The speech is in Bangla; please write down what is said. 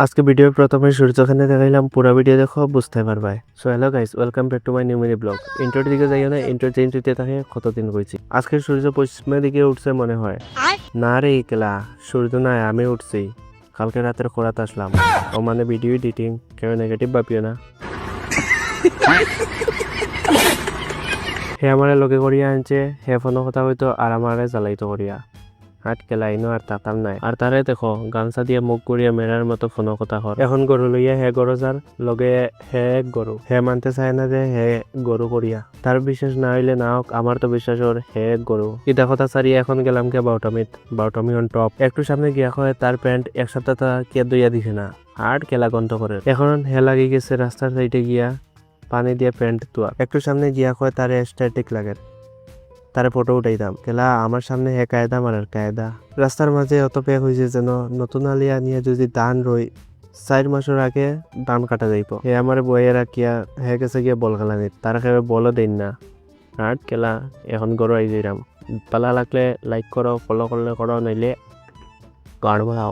আজকে ভিডিওর প্রথমে সূর্যখানে দেখাইলাম, পুরো ভিডিও দেখো বুঝতে পারবে। So hello guys, welcome back to my new mini blog. ইন্ট্রোর দিকে যাইও না, ইন্ট্রো চেঞ্জ হইতে থাকে কতদিন কইছি। আজকে সূর্য পশ্চিমের দিকে উঠছে মনে হয়। না রে কেলা, সূর্য নাই, আমি উঠছি। কালকে রাতের খোরাত আসলাম। ও মানে ভিডিও এডিটিং, কেউ নেগেটিভ ভাবিও না। হে আমারে লগে করিয়া আনছে, হে ফোনো কথা হইতো আর আমারে জ্বালাইতো করিয়া। হাট কেলাইনো আর তাতাম নাই। আর তারে দেখো গামছা দিয়ে মুখ করিয়া মেরার মতো ফোনো কথা হর। এখন গরু লইয়া হে গরু যার লগে হে গরু, হে মানতে চায় না যে হে গরু করিয়া। তার বিশ্বাস না হইলে না হোক, আমার তো বিশ্বাস ওর হে গরু। ইটা কথা সারিয়া এখন গেলাম কে বাউটামি অন টপ। একটু সামনে গিয়া কয় তার প্যান্ট এক সপ্তাহ তা কে দইয়া দিছে না। হাট কেলা গন্ত করে। এখন হে লাগি গেছে রাস্তার সাইডে গিয়া পানি দিয়ে প্যান্ট ধোয়া। একটু সামনে গিয়া কয় তার এস্টেটিক লাগে, তারে ফটো উঠাইতাম। কেলা আমার সামনে হে কায়দা মারার কায়দা। রাস্তার মাঝে অত প্যাক হয়েছে যেন নতুন আলিয়া নিয়ে যদি ধান রই 4 মাসের আগে ধান কাটা যাইব। হে আমার বইয়ে রাখিয়া হে গেছে গিয়ে বল খেলানিত, তারা খেয়ে বলও দেন না। হাট কেলা এখন গরু আই যাইরাম। পালা লাগলে লাইক করো, ফলো করলে করো, নইলে গাড় বাও।